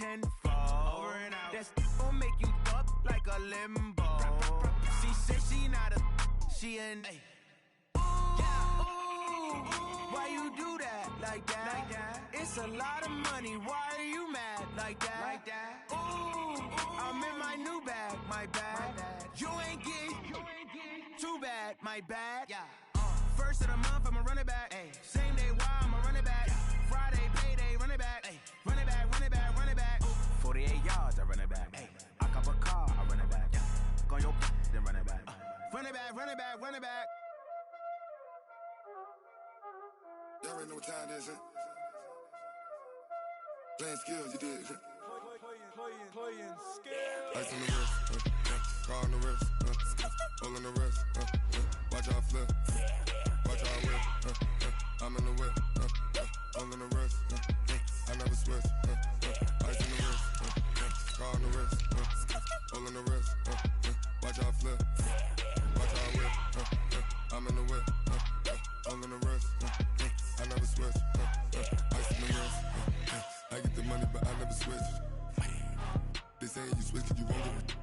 tenfold. Over and out. That gon' make you up like a limbo. She said she not a, she an. Why you do that like that? It's a lot of money. Why are you mad like that? Ooh, I'm in my new bag, my bad. You ain't get too bad, my bad. First of the month, I'ma run it back. Same day, why I'ma run it back. Friday, payday, run it back. Run it back, run it back, run it back. 48 yards, I run it back. I cop a car, I run it back. Go on your then run it back. Run it back, run it back, run it back. Y'all already know what time it is, huh? Playing skills, you did. Playing skills. Ice on the wrist, car on the wrist, hole in the wrist, watch out flip, watch out whip, I'm in the whip, hole in the wrist, I never switch, ice on the wrist, car on the wrist, hole in the wrist, watch out flip, watch out whip, I'm in the whip, hole in the wrist, I never switch, ice on the wrist, I get the money but I never switch. They saying you switch 'cause you won't get it.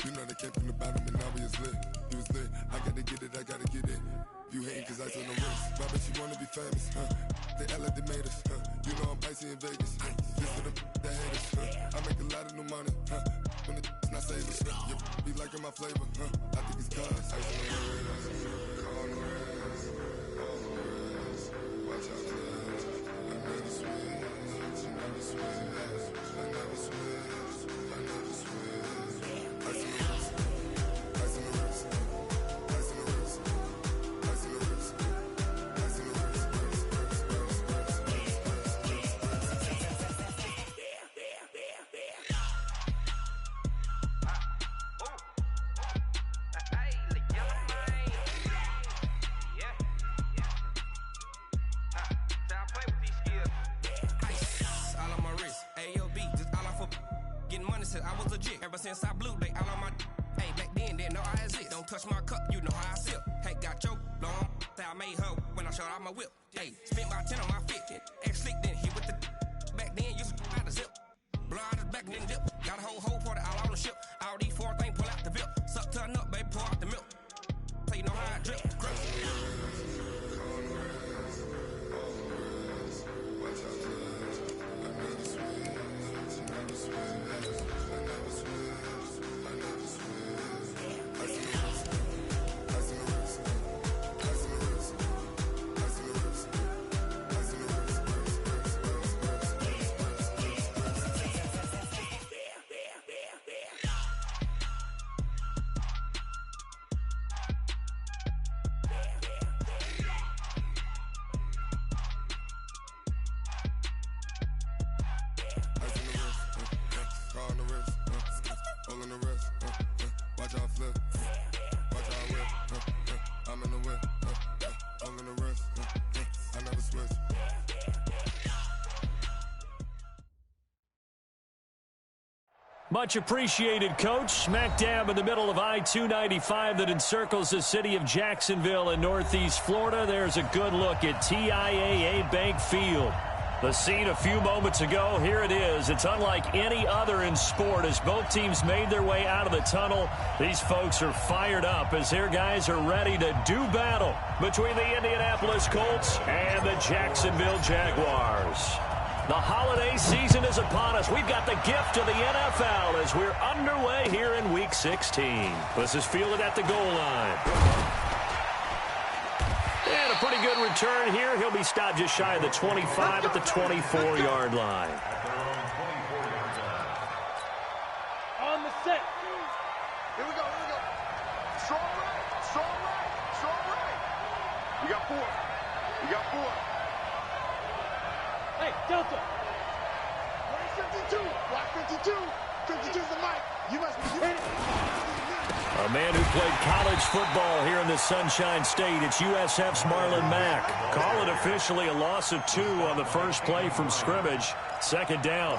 You know they came from the bottom and now we is lit. You was lit, I gotta get it, I gotta get it. You hating 'cause ice on the wrist. Why bet you wanna be famous, They act like they made us, You know I'm icy in Vegas, This for the that hate us, I make a lot of new money, When it's not savers, Be liking my flavor, I think it's cause ice on the wrist, car on the wrist, all the wrist. Watch out for this, I never switch, you never switch. I never switch, I never switch. Ice in the wrist, ice in the wrist, ice in the wrist, ice in the wrist, ice in the wrist, I was legit ever since I blew they all on my hey back then didn't know I exist. Don't touch my cup, you know how I sip. Hey, got your long that I made her when I showed out my whip. Hey, spent about 10 on my fit. Ex slick then hit with the back then used to out the zip. Blow out his back and then dip. Got a whole party all on the ship. All these four things pull out the VIP. Suck turn up, baby, pour out the milk. So you know how I drip. Much apprecited, Coach. Smack dab in the middle of I-295 that encircles the city of Jacksonville in Northeast Florida. There's a good look at TIAA Bank Field. The scene a few moments ago, here it is. It's unlike any other in sport as both teams made their way out of the tunnel. These folks are fired up as their guys are ready to do battle between the Indianapolis Colts and the Jacksonville Jaguars. The holiday season is upon us. We've got the gift of the NFL as we're underway here in Week 16. This is fielded at the goal line. And a pretty good return here. He'll be stopped just shy of the 25 at the 24-yard line. On the set. Here we go, here we go. Strong right, strong right, strong right. We got four. We got four. Hey, Delta. Black 52. Black 52. 52's the mic. You must be it. A man who played college football here in the Sunshine State. It's USF's Marlon Mack. Call it officially a loss of 2 on the first play from scrimmage. Second down.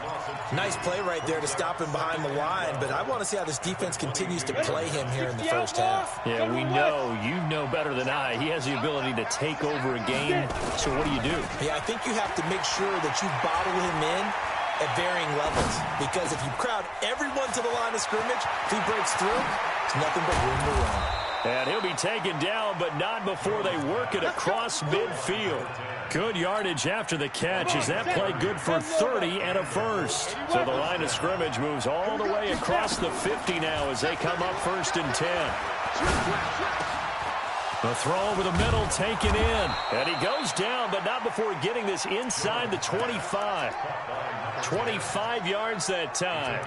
Nice play right there to stop him behind the line, but I want to see how this defense continues to play him here in the first half. Yeah, we know. You know better than I. He has the ability to take over a game. So what do? Yeah, I think you have to make sure that you bottle him in at varying levels. Because if you crowd everyone to the line of scrimmage, if he breaks through, there's nothing but room to run. And he'll be taken down, but not before they work it across midfield. Good yardage after the catch. Is that play good for 30 and a first? So the line of scrimmage moves all the way across the 50 now as they come up 1st and 10. The throw over the middle taken in. And he goes down, but not before getting this inside the 25. 25 yards that time.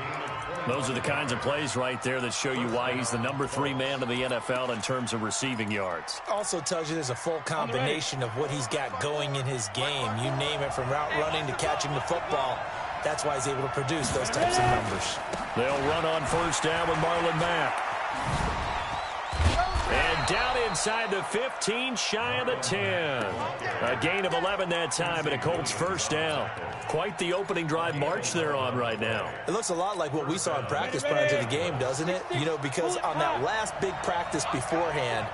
Those are the kinds of plays right there that show you why he's the number 3 man in the NFL in terms of receiving yards. Also tells you there's a full combination of what he's got going in his game. You name it, from route running to catching the football. That's why he's able to produce those types of numbers. They'll run on 1st down with Marlon Mack. And down inside the 15, shy of the 10. A gain of 11 that time, and a Colts 1st down. Quite the opening drive march they're on right now. It looks a lot like what we saw in practice prior to the game, doesn't it? You know, because on that last big practice beforehand,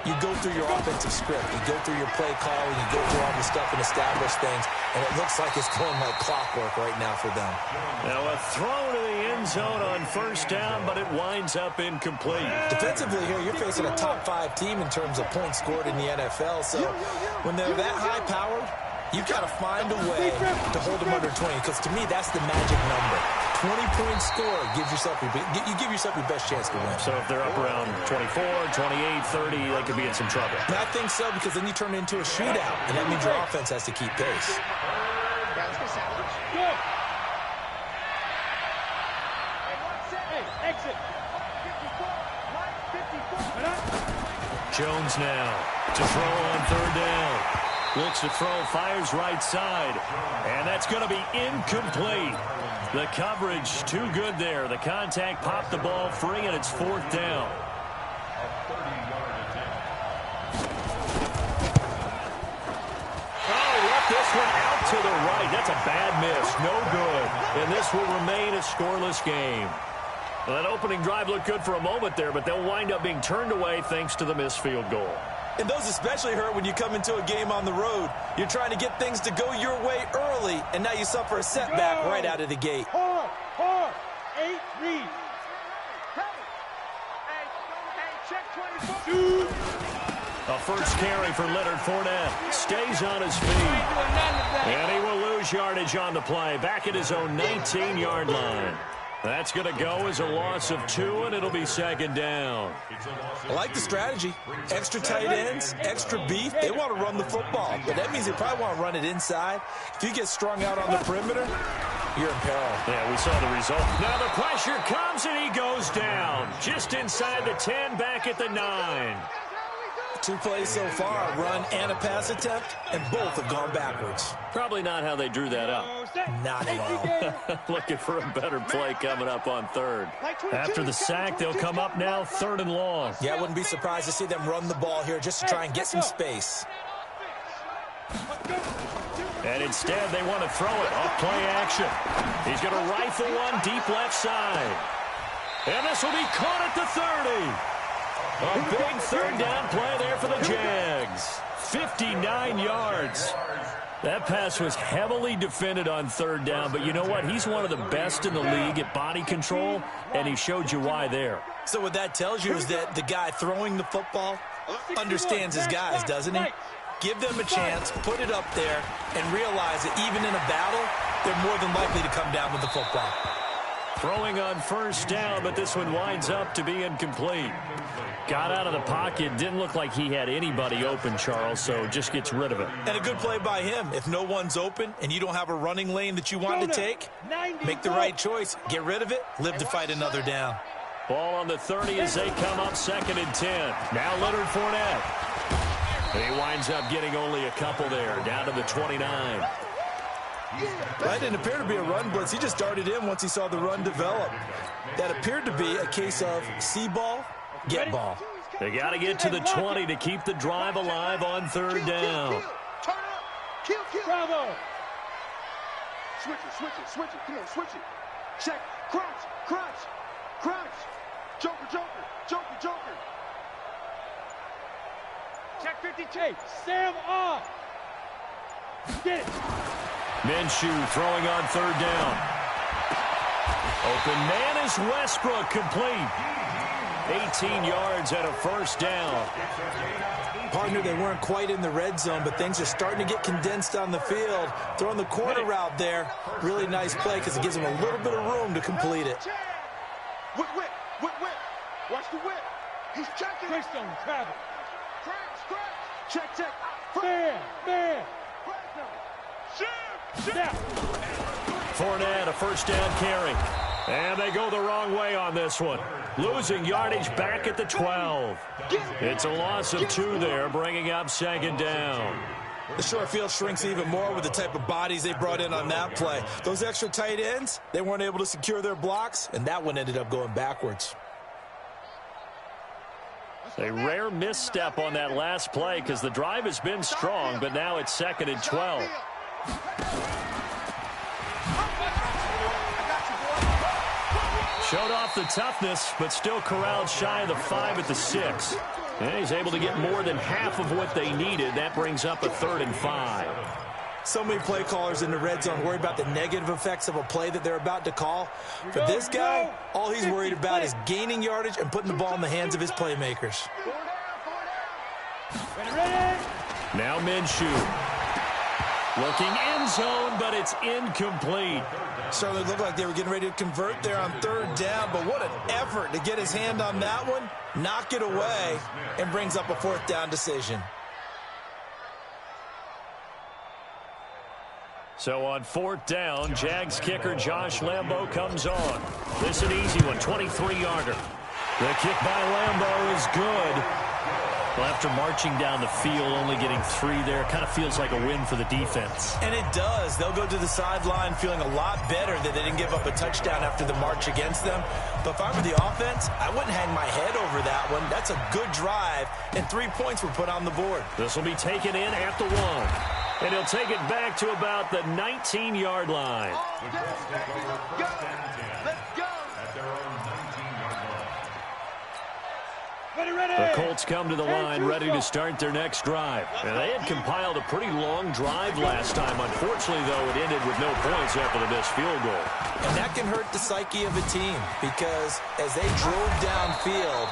you go through your offensive script. You go through your play calling. You go through all the stuff and establish things. And it looks like it's going like clockwork right now for them. Now a throw to the end zone on 1st down, but it winds up incomplete. Defensively here, you're facing a top 5 team in terms of points scored in the NFL. So when they're that high-powered, you've got to find a way to hold them under 20. Because to me, that's the magic number. 20-point score gives yourself you give yourself your best chance to win. So if they're up around 24, 28, 30, they could be in some trouble. And I think so, because then you turn it into a shootout, and that means your offense has to keep pace. Jones now to throw on 3rd down. Looks to throw, fires right side. And that's going to be incomplete. The coverage too good there. The contact popped the ball free, and it's 4th down. Oh, left this one out to the right. That's a bad miss. No good. And this will remain a scoreless game. Well, that opening drive looked good for a moment there, but they'll wind up being turned away thanks to the missed field goal. And those especially hurt when you come into a game on the road. You're trying to get things to go your way early, and now you suffer a setback right out of the gate. 8, read. A first carry for Leonard Fournette. Stays on his feet. And he will lose yardage on the play. Back at his own 19-yard line. That's going to go as a loss of 2, and it'll be 2nd down. I like the strategy. Extra tight ends, extra beef. They want to run the football, but that means they probably want to run it inside. If you get strung out on the perimeter, you're in peril. Yeah, we saw the result. Now the pressure comes, and he goes down. Just inside the 10, back at the 9. 2 plays so far, a run and a pass attempt, and both have gone backwards. Probably not how they drew that up. Not at all. Looking for a better play coming up on 3rd. After the sack, they'll come up now 3rd and long. Yeah, I wouldn't be surprised to see them run the ball here just to try and get some space. And instead, they want to throw it off play action. He's going to rifle one deep left side. And this will be caught at the 30. A big 3rd down play there for the Jags. 59 yards. That pass was heavily defended on 3rd down, but you know what? He's one of the best in the league at body control, and he showed you why there. So what that tells you is that the guy throwing the football understands his guys, doesn't he? Give them a chance, put it up there, and realize that even in a battle, they're more than likely to come down with the football. Throwing on 1st down, but this one winds up to be incomplete. Got out of the pocket. Didn't look like he had anybody open, Charles, so just gets rid of it. And a good play by him. If no one's open and you don't have a running lane that you want to take, make the right choice. Get rid of it. Live to fight another down. Ball on the 30 as they come up 2nd and 10. Now Leonard Fournette. He winds up getting only a couple there, down to the 29. That didn't appear to be a run blitz. He just darted in once he saw the run develop. That appeared to be a case of see ball, get ball. They got to get to the 20 to keep the drive alive on 3rd down. Bravo. Switch it. Come on, switch it. Check. Crunch. Joker. Check 52. Sam off. Get it. Minshew throwing on third down. Open man is Westbrook, complete. 18 yards and a first down. Partner, they weren't quite in the red zone, but things are starting to get condensed on the field. Throwing the corner route there. Really nice play because it gives them a little bit of room to complete it. Whip. Watch the whip. He's checking. Greystone, travel. Scratch. Check. Man. Shoot. Fournette, a first down carry. And they go the wrong way on this one. Losing yardage back at the 12. It's a loss of 2 there, bringing up second down. The short field shrinks even more with the type of bodies they brought in on that play. Those extra tight ends, they weren't able to secure their blocks, and that one ended up going backwards. A rare misstep on that last play because the drive has been strong, but now it's 2nd and 12. Showed off the toughness, but still corralled shy of the 5 at the 6. And he's able to get more than half of what they needed. That brings up a 3rd and 5. So many play callers in the red zone worry about the negative effects of a play that they're about to call. For this guy, all he's worried about is gaining yardage and putting the ball in the hands of his playmakers. Now Minshew. Looking end zone, but it's incomplete. Certainly looked like they were getting ready to convert there on 3rd down, but what an effort to get his hand on that one, knock it away, and brings up a 4th down decision. So on 4th down, Jags kicker Josh Lambo comes on. This is an easy one, 23-yarder. The kick by Lambo is good. Well, after marching down the field, only getting 3 there, kind of feels like a win for the defense. And it does. They'll go to the sideline feeling a lot better that they didn't give up a touchdown after the march against them. But if I were the offense, I wouldn't hang my head over that one. That's a good drive, and 3 points were put on the board. This will be taken in at the 1. And he'll take it back to about the 19-yard line. The Colts come to the line ready to start their next drive. And they had compiled a pretty long drive last time. Unfortunately, though, it ended with no points after the missed field goal. And that can hurt the psyche of a team because as they drove downfield,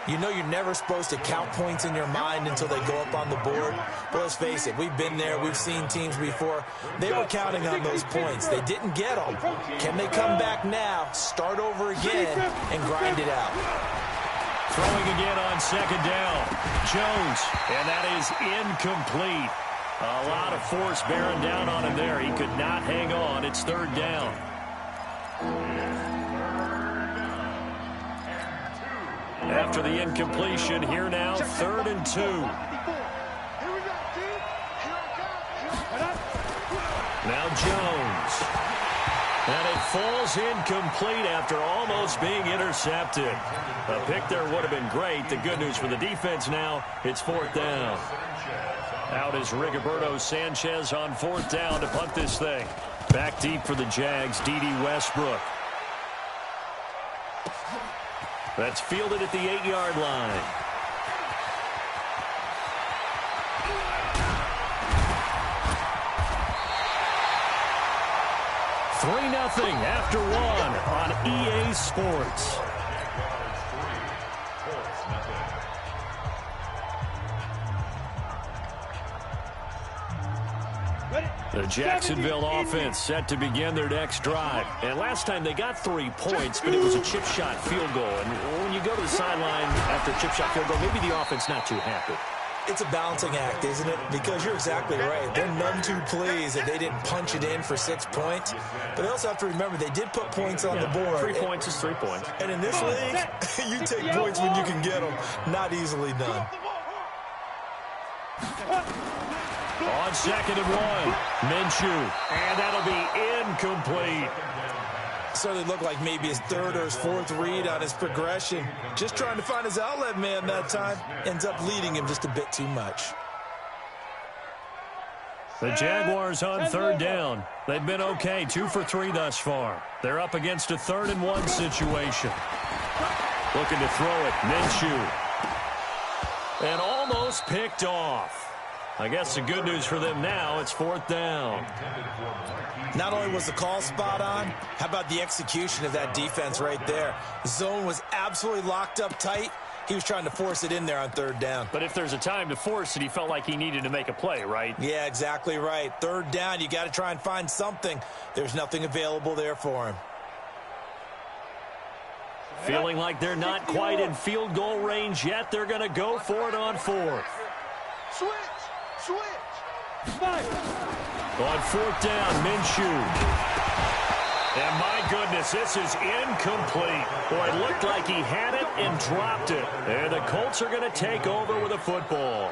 you know you're never supposed to count points in your mind until they go up on the board. But let's face it, we've been there. We've seen teams before. They were counting on those points. They didn't get them. Can they come back now, start over again, and grind it out? Throwing again on 2nd down. Jones, and that is incomplete. A lot of force bearing down on him there. He could not hang on. It's 3rd down. After the incompletion, here now, 3rd and 2. Now Jones. And it falls incomplete after almost being intercepted. A pick there would have been great. The good news for the defense now, it's 4th down. Out is Rigoberto Sanchez on 4th down to punt this thing. Back deep for the Jags, D.D. Westbrook. That's fielded at the 8-yard line. Three 3-0 after 1 on EA Sports. The Jacksonville offense set to begin their next drive. And last time they got 3 points, but it was a chip shot field goal. And when you go to the sideline after a chip shot field goal, maybe the offense not too happy. It's a balancing act, isn't it? Because you're exactly right. They're none too pleased that they didn't punch it in for 6 points. But they also have to remember they did put points on the board. 3 points is 3 points. And in this league, you take points when you can get them. Not easily done. On 2nd and 1, Minshew. And that'll be incomplete. Certainly looked like maybe his 3rd or his 4th read on his progression. Just trying to find his outlet man that time. Ends up leading him just a bit too much. The Jaguars on 3rd down. They've been okay, 2 for 3 thus far. They're up against a 3rd and 1 situation. Looking to throw it, Minshew. And almost picked off. I guess the good news for them now, it's 4th down. Not only was the call spot on, how about the execution of that defense right there? The zone was absolutely locked up tight. He was trying to force it in there on 3rd down. But if there's a time to force it, he felt like he needed to make a play, right? Yeah, exactly right. 3rd down, you got to try and find something. There's nothing available there for him. Feeling like they're not quite in field goal range yet. They're going to go for it on 4th. Switch. On 4th down, Minshew. And my goodness, this is incomplete. Boy, it looked like he had it and dropped it. And the Colts are going to take over with a football.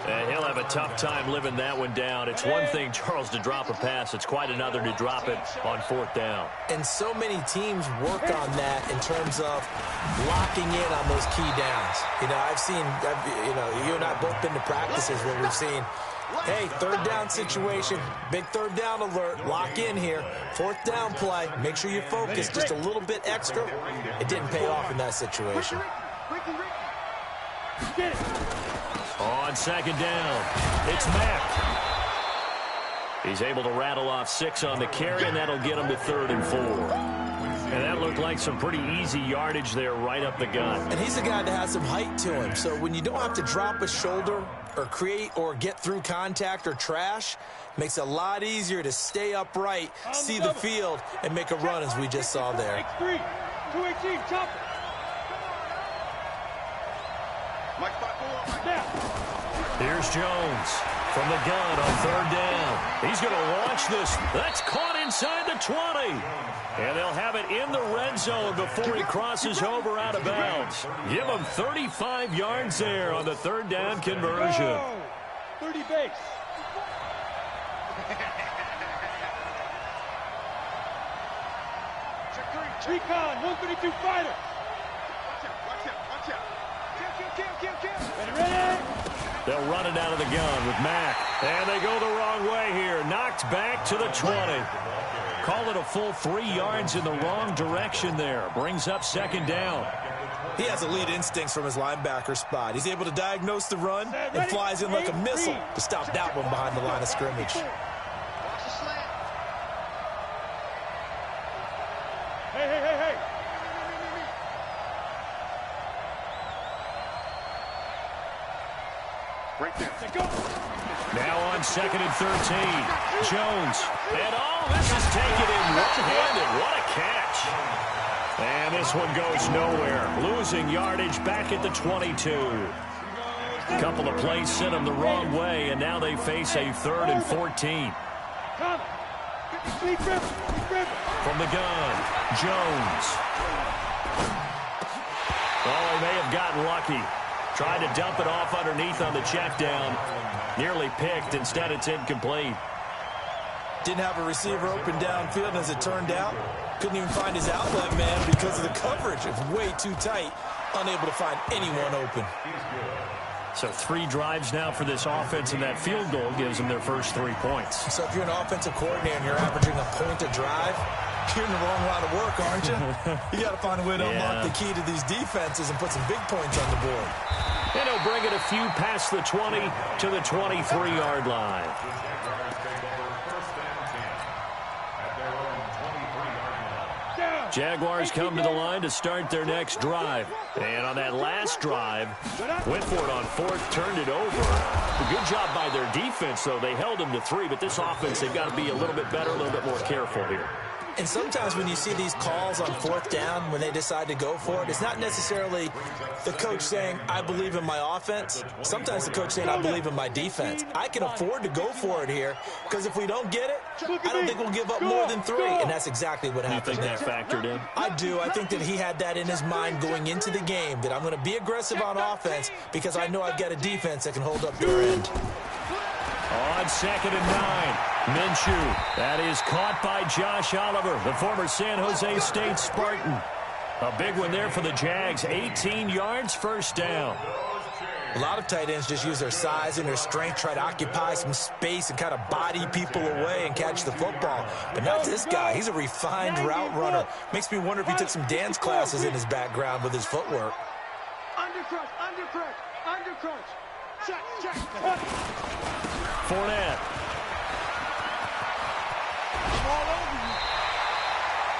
And he'll have a tough time living that one down. It's one thing, Charles, to drop a pass. It's quite another to drop it on 4th down. And so many teams work on that in terms of locking in on those key downs. You know, you and I both been to practices where we've seen, hey, 3rd down situation, big 3rd down alert, lock in here, 4th down play, make sure you focus just a little bit extra. It didn't pay off in that situation. On 2nd down, it's Mack. He's able to rattle off 6 on the carry, and that'll get him to 3rd and 4. And that looked like some pretty easy yardage there right up the gut. And he's a guy that has some height to him, so when you don't have to drop a shoulder or create or get through contact or trash, makes it a lot easier to stay upright, see the field, and make a run as we just saw there. 218, chop it. Here's Jones from the gun on 3rd down. He's going to launch this. That's caught inside the 20. And they'll have it in the red zone before he crosses over out of bounds. Give him 35 yards there on the 3rd down conversion. 30 base. Recon, 132 fighter. Watch out. Kill. Ready? They'll run it out of the gun with Mack. And they go the wrong way here. Knocked back to the 20. Call it a full 3 yards in the wrong direction there. Brings up 2nd down. He has elite instincts from his linebacker spot. He's able to diagnose the run and flies in like a missile to stop that one behind the line of scrimmage. Hey. Right there. Go. Now on 2nd and 13. Jones. And this is taken in one-handed. What a catch. And this one goes nowhere. Losing yardage back at the 22. A couple of plays sent them the wrong way, and now they face a 3rd and 14. From the gun, Jones. Oh, he may have gotten lucky. Tried to dump it off underneath on the check down. Nearly picked. Instead, it's incomplete. Didn't have a receiver open downfield, and as it turned out, couldn't even find his outlet man because of the coverage. It's way too tight. Unable to find anyone open. So 3 drives now for this offense, and that field goal gives them their first 3 points. So if you're an offensive coordinator and you're averaging a point a drive, you're in the wrong line of work, aren't you? You got to find a way to unlock the key to these defenses and put some big points on the board. And he'll bring it a few past the 20 to the 23-yard line. Jaguars come to the line to start their next drive. And on that last drive, went for it on 4th, turned it over. A good job by their defense, though. They held them to 3, but this offense, they've got to be a little bit better, a little bit more careful here. And sometimes when you see these calls on 4th down, when they decide to go for it, it's not necessarily the coach saying, I believe in my offense. Sometimes the coach saying, I believe in my defense. I can afford to go for it here because if we don't get it, I don't think we'll give up more than 3. And that's exactly what happened there. You think that factored in? I do. I think that he had that in his mind going into the game, that I'm going to be aggressive on offense because I know I've got a defense that can hold up their end. On 2nd and 9. Minshew. That is caught by Josh Oliver, the former San Jose State Spartan. A big one there for the Jags. 18 yards, first down. A lot of tight ends just use their size and their strength, try to occupy some space and kind of body people away and catch the football. But not this guy. He's a refined route runner. Makes me wonder if he took some dance classes in his background with his footwork. Undercrunch. Fournette.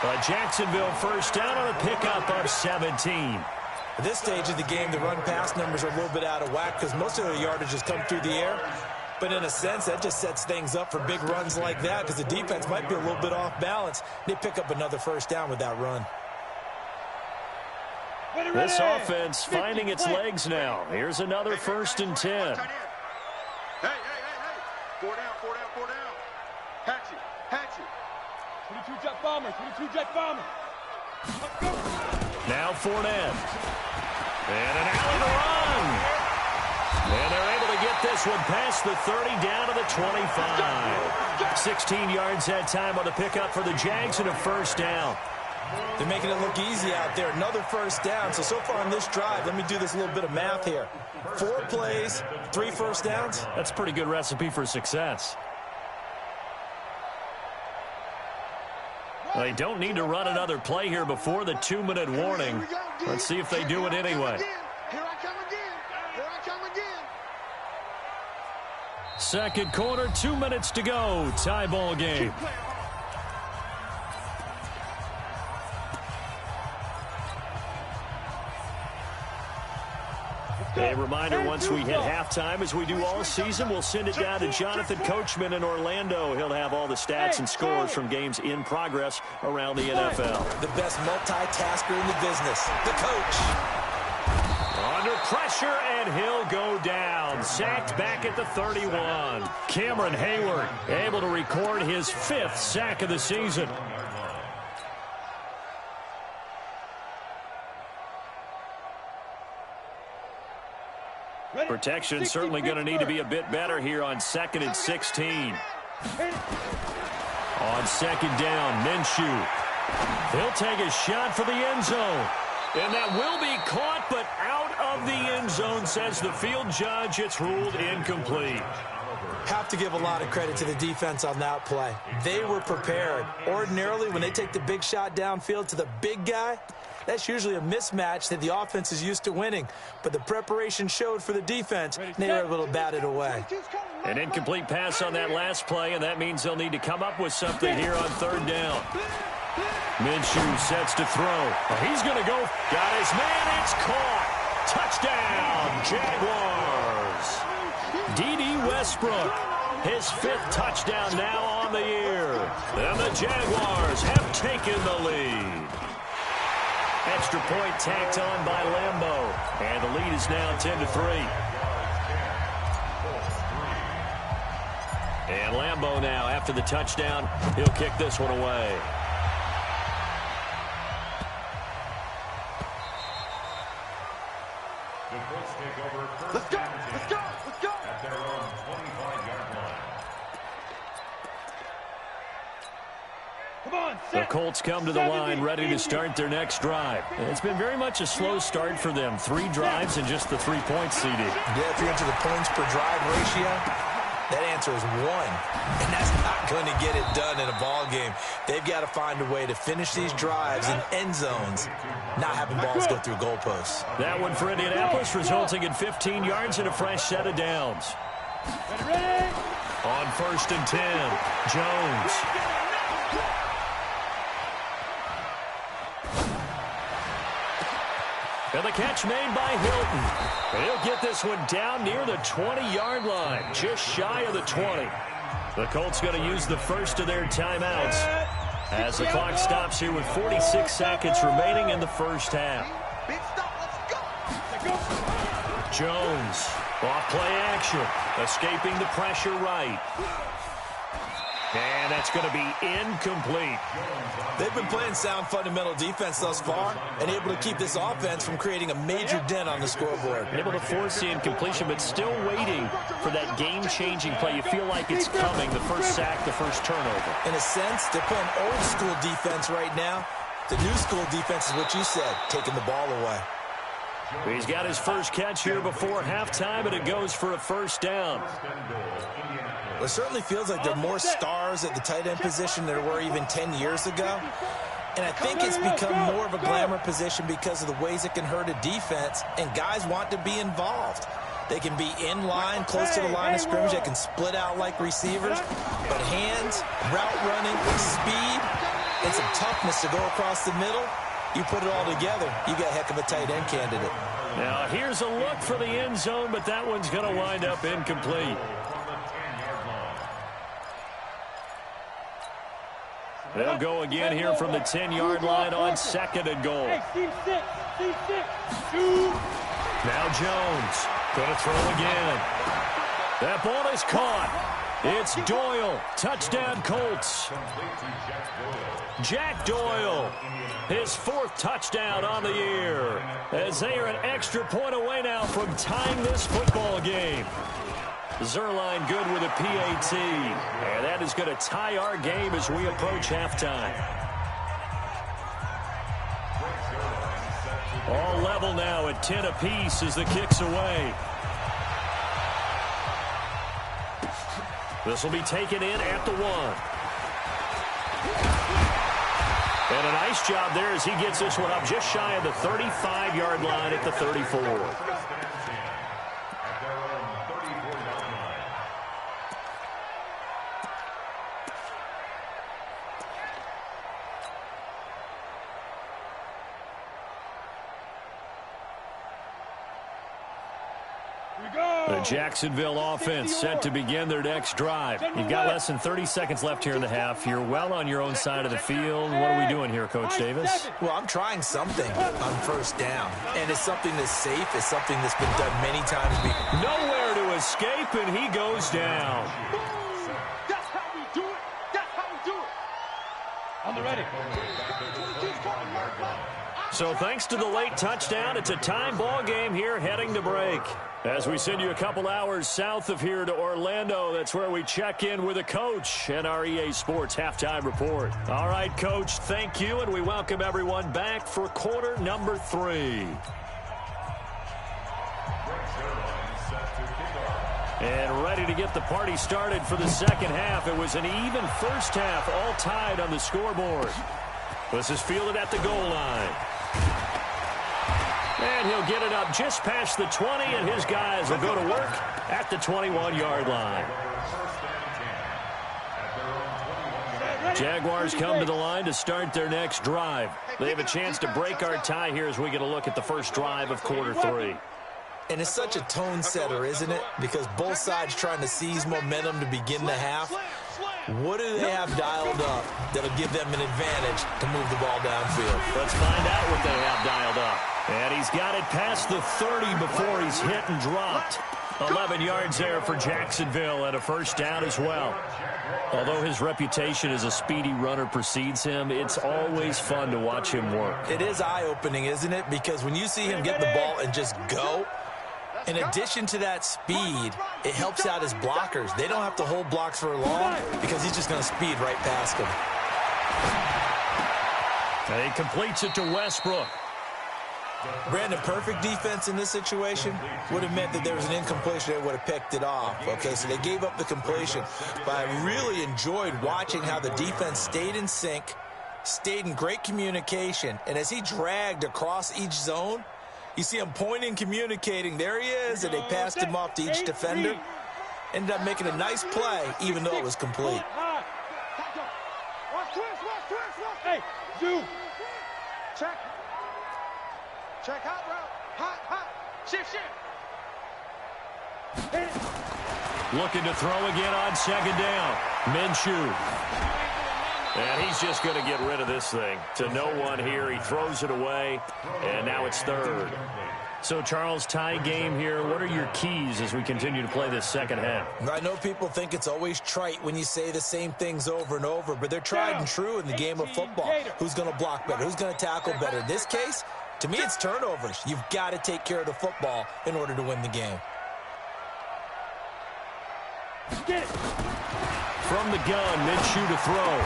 But Jacksonville first down on a pickup of 17. At this stage of the game, the run-pass numbers are a little bit out of whack because most of their yardage has come through the air. But in a sense, that just sets things up for big runs like that because the defense might be a little bit off balance. They pick up another first down with that run. This offense finding its legs now. Here's another 1st and 10. Hey. 4 down. Hatch it. 22-jet bomber. Let's go. Now Fournette. And an alley to run. And they're able to get this one past the 30 down to the 25. 16 yards that time on the pickup for the Jags and a first down. They're making it look easy out there. Another first down. So far on this drive, let me do this little bit of math here. 4 plays, 3 first downs. That's a pretty good recipe for success. They don't need to run another play here before the 2-minute warning. Let's see if they do it anyway. Here I come again. Second quarter, 2 minutes to go. Tie ball game. A reminder, once we hit halftime, as we do all season, we'll send it down to Jonathan Coachman in Orlando. He'll have all the stats and scores from games in progress around the NFL. The best multitasker in the business, the coach. Under pressure, and he'll go down. Sacked back at the 31. Cameron Hayward able to record his 5th sack of the season. Protection certainly going to need to be a bit better here on 2nd and 16. On 2nd down, Minshew. He'll take a shot for the end zone. And that will be caught, but out of the end zone, says the field judge. It's ruled incomplete. Have to give a lot of credit to the defense on that play. They were prepared. Ordinarily, when they take the big shot downfield to the big guy, that's usually a mismatch that the offense is used to winning. But the preparation showed for the defense, and they were able to bat it away. An incomplete pass on that last play, and that means they'll need to come up with something here on 3rd down. Minshew sets to throw. He's going to go. Got his man. It's caught. Touchdown, Jaguars. D.D. Westbrook, his 5th touchdown now on the year. And the Jaguars have taken the lead. Extra point tacked on by Lambeau. And the lead is now 10-3. And Lambeau now, after the touchdown, he'll kick this one away. Let's go. At their own 25-yard line. The Colts come to the line ready to start their next drive. It's been very much a slow start for them. 3 drives and just the 3 points CD. Yeah, if you're into the points per drive ratio, that answer is 1. And that's not going to get it done in a ball game. They've got to find a way to finish these drives in end zones, not having balls go through goalposts. That one for Indianapolis, resulting in 15 yards and a fresh set of downs. On 1st and 10, Jones. And the catch made by Hilton. And he'll get this one down near the 20-yard line, just shy of the 20. The Colts going to use the first of their timeouts as the clock stops here with 46 seconds remaining in the first half. Jones, off play action, escaping the pressure right. And that's going to be incomplete. They've been playing sound fundamental defense thus far and able to keep this offense from creating a major dent on the scoreboard. Able to force the incompletion, but still waiting for that game-changing play. You feel like it's coming, the first sack, the first turnover. In a sense, they're playing old-school defense right now. The new school defense is what you said, taking the ball away. He's got his first catch here before halftime, and it goes for a first down. It certainly feels like there are more stars at the tight end position than there were even 10 years ago. And I think it's become more of a glamour position because of the ways it can hurt a defense, and guys want to be involved. They can be in line, close to the line of scrimmage. They can split out like receivers. But hands, route running, speed, and some toughness to go across the middle, you put it all together, you got a heck of a tight end candidate. Now, here's a look for the end zone, but that one's going to wind up incomplete. They'll go again here from the 10-yard line on second and goal. Now Jones going to throw again. That ball is caught. It's Doyle. Touchdown, Colts. Jack Doyle, his fourth touchdown on the year, as they are an extra point away now from tying this football game. Zerline good with a PAT, and that is going to tie our game as we approach halftime. All level now at 10 apiece as the kick's away. This will be taken in at the 1. And a nice job there as he gets this one up just shy of the 35-yard line at the 34. The Jacksonville offense set to begin their next drive. You've got less than 30 seconds left here in the half. You're well on your own side of the field. What are we doing here, Coach Davis? Well, I'm trying something on first down. And it's something that's safe. It's something that's been done many times before. Nowhere to escape, and he goes down. That's how we do it. That's how we do it. On the ready. So thanks to the late touchdown, it's a time ball game here heading to break. As we send you a couple hours south of here to Orlando, that's where we check in with a coach and our EA Sports halftime report. All right, Coach, thank you, and we welcome everyone back for quarter number 3. And ready to get the party started for the second half. It was an even first half, all tied on the scoreboard. This is fielded at the goal line. And he'll get it up just past the 20, and his guys will go to work at the 21-yard line. Jaguars come to the line to start their next drive. They have a chance to break our tie here as we get a look at the first drive of quarter 3. And it's such a tone setter, isn't it? Because both sides trying to seize momentum to begin the half. What do they have dialed up that'll give them an advantage to move the ball downfield? Let's find out what they have dialed up. And he's got it past the 30 before he's hit and dropped. 11 yards there for Jacksonville and a first down as well. Although his reputation as a speedy runner precedes him, it's always fun to watch him work. It is eye-opening, isn't it? Because when you see him get the ball and just go, in addition to that speed, it helps out his blockers. They don't have to hold blocks for long because he's just going to speed right past them. And he completes it to Westbrook. Brandon, perfect defense in this situation would have meant that there was an incompletion. They would have picked it off. Okay, so they gave up the completion. But I really enjoyed watching how the defense stayed in sync, stayed in great communication. And as he dragged across each zone, you see him pointing, communicating. There he is, and they passed him off to each defender. Ended up making a nice play, even though it was complete. Hey, do. Check. Check hot route. Hot. Shift. Looking to throw again on second down. Minshew. And he's just going to get rid of this thing. To no one here. He throws it away, and now it's third. So, Charles, tie game here. What are your keys as we continue to play this second half? I know people think it's always trite when you say the same things over and over, but they're tried and true in the game of football. Who's going to block better? Who's going to tackle better? In this case, to me, it's turnovers. You've got to take care of the football in order to win the game. From the gun, Minshew to throw.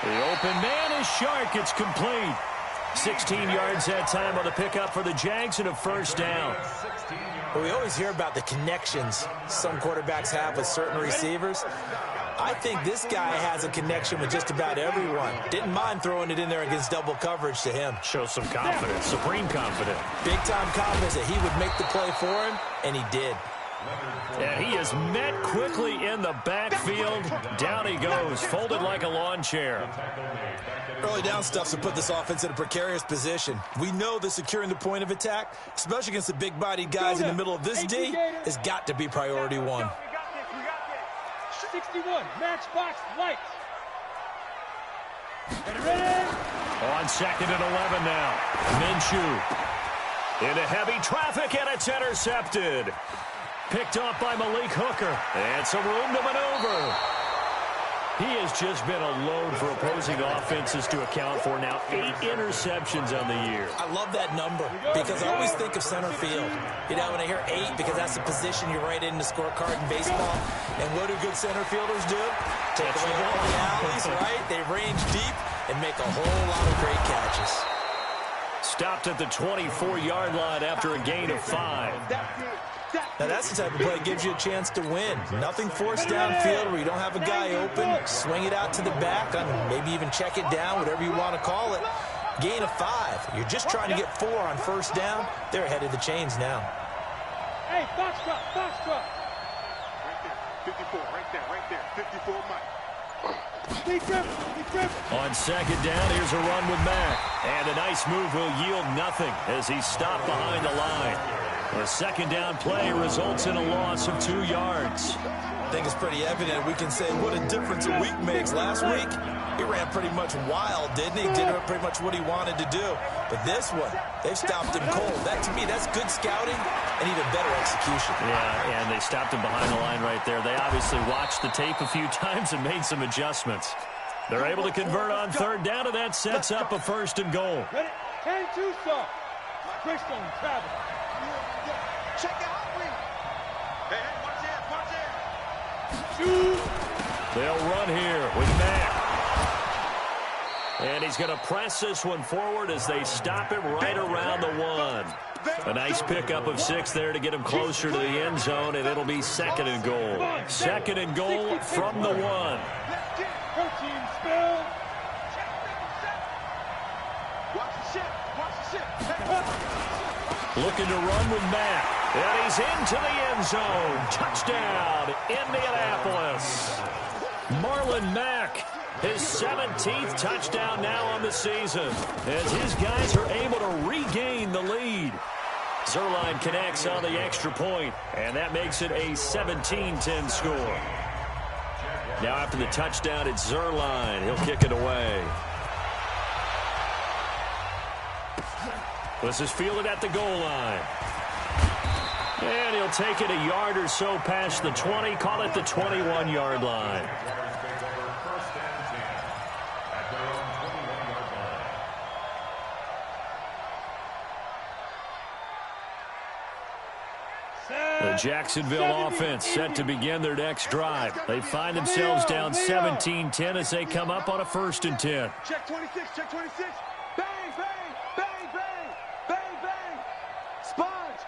The open man is Shark. It's complete. 16 yards that time on the pickup for the Jags and a first down. Well, we always hear about the connections some quarterbacks have with certain receivers. I think this guy has a connection with just about everyone. Didn't mind throwing it in there against double coverage to him. Shows some confidence, supreme confidence. Big-time confidence that he would make the play for him, and he did. And he is met quickly in the backfield. Down he goes, folded like a lawn chair. Early down stuffs have put this offense in a precarious position. We know that securing the point of attack, especially against the big-bodied guys in the middle of this D, has got to be priority one. 61, matchbox lights. Ready? On 2nd and 11 now. Minshew into heavy traffic, and it's intercepted. Picked off by Malik Hooker. And some room to maneuver. He has just been a load for opposing offenses to account for now. 8 interceptions on the year. I love that number because I always think of center field. You know, when I hear 8, because that's the position you write in the scorecard in baseball. And what do good center fielders do? Take away all the alleys, right? They range deep and make a whole lot of great catches. Stopped at the 24-yard line after a gain of 5. Now, that's the type of play that gives you a chance to win. Nothing forced downfield where you don't have a guy open. Swing it out to the back, maybe even check it down, whatever you want to call it. Gain of 5. You're just trying to get 4 on first down. They're ahead of the chains now. Hey, box truck, box truck. Right there. 54, Mike. On 2nd down, here's a run with Mack. And a nice move will yield nothing as he's stopped behind the line. A 2nd down play results in a loss of 2 yards. I think it's pretty evident. We can say what a difference a week makes. Last week, he ran pretty much wild, didn't he? Did pretty much what he wanted to do. But this one, they've stopped him cold. That, to me, that's good scouting and even better execution. Yeah, and they stopped him behind the line right there. They obviously watched the tape a few times and made some adjustments. They're able to convert on 3rd down, and that sets up a 1st and goal. Ready? 10-2 stop. Christian travel. Check out, Hey, watch out. They'll run here with Mack. And he's going to press this one forward as they stop him right around the 1. A nice pickup of 6 there to get him closer to the end zone, and it'll be 2nd and goal. 2nd and goal from the 1. Protein spill. Watch the ship. Looking to run with Mack. And he's into the end zone. Touchdown, Indianapolis. Marlon Mack, his 17th touchdown now on the season, as his guys are able to regain the lead. Zuerlein connects on the extra point, and that makes it a 17-10 score. Now after the touchdown, it's Zuerlein. He'll kick it away. This is fielded at the goal line. And he'll take it a yard or so past the 20, call it the 21-yard line. The Jacksonville offense set to begin their next drive. They find themselves down 17-10 as they come up on a 1st and 10. Check 26. Bang, bang, bang, bang, bang, bang. Sponge.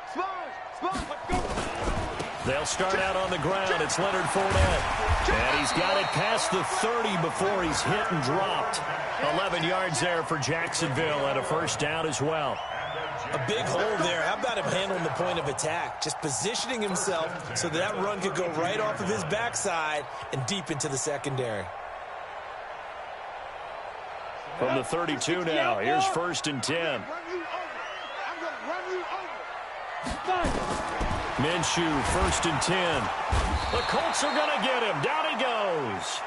Go. They'll start out on the ground. It's Leonard Fournette. And he's got it past the 30 before he's hit and dropped. 11 yards there for Jacksonville and a 1st down as well. A big hole there. How about him handling the point of attack? Just positioning himself so that run could go right off of his backside and deep into the secondary. From the 32 now, here's 1st and 10. Minshew, 1st and 10. The Colts are going to get him. Down he goes.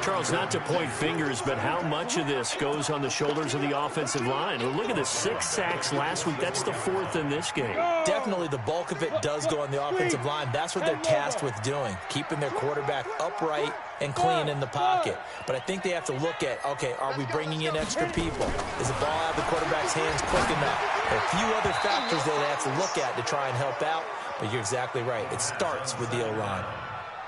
Charles, not to point fingers, but how much of this goes on the shoulders of the offensive line? Well, look at the 6 sacks last week. That's the 4th in this game. Definitely the bulk of it does go on the offensive line. That's what they're tasked with doing, keeping their quarterback upright and clean in the pocket. But I think they have to look at, okay, are we bringing in extra people? Is the ball out of the quarterback's hands quick enough? There are a few other factors they have to look at to try and help out, but you're exactly right. It starts with the O-line.